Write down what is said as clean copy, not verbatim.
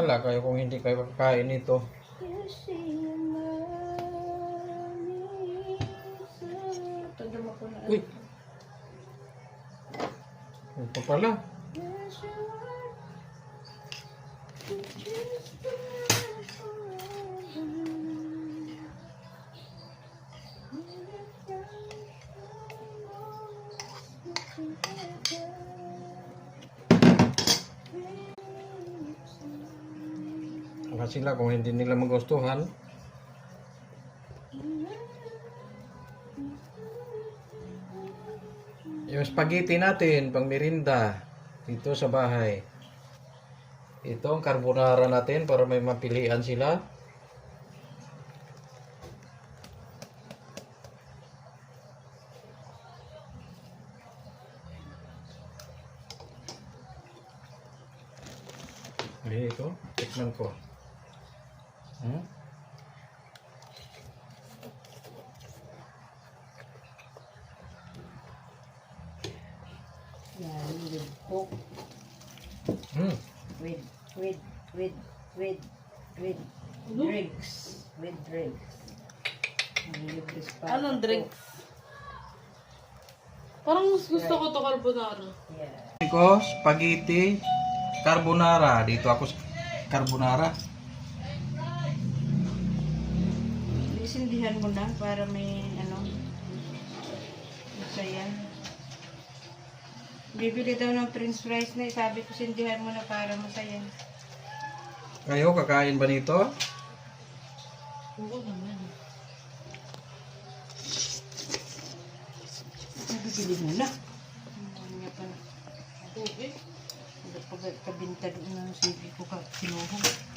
bahala kayo kung hindi kayo kakain nito. Uy! Ito pala. Wala sila kung hindi nila magustuhan. Yung spaghetti natin pang merinda dito sa bahay. Ito ang carbonara natin para may mapilian sila. Ito, tikman ko. Yan, with Coke. With drinks. With drinks. Anong drinks? Parang mas gusto ko to carbonara. Yeah. Ko, spaghetti, carbonara. Dito ako sa carbonara. Isindihan mo na para may masaya. Bibili daw ng french fries na sabi ko sindihan mo na para masaya. Kayo, kakain ba nito? Oo naman. Bibili mo na. Nga pa na. Okay. Kabinta doon ng CV ko kinuha.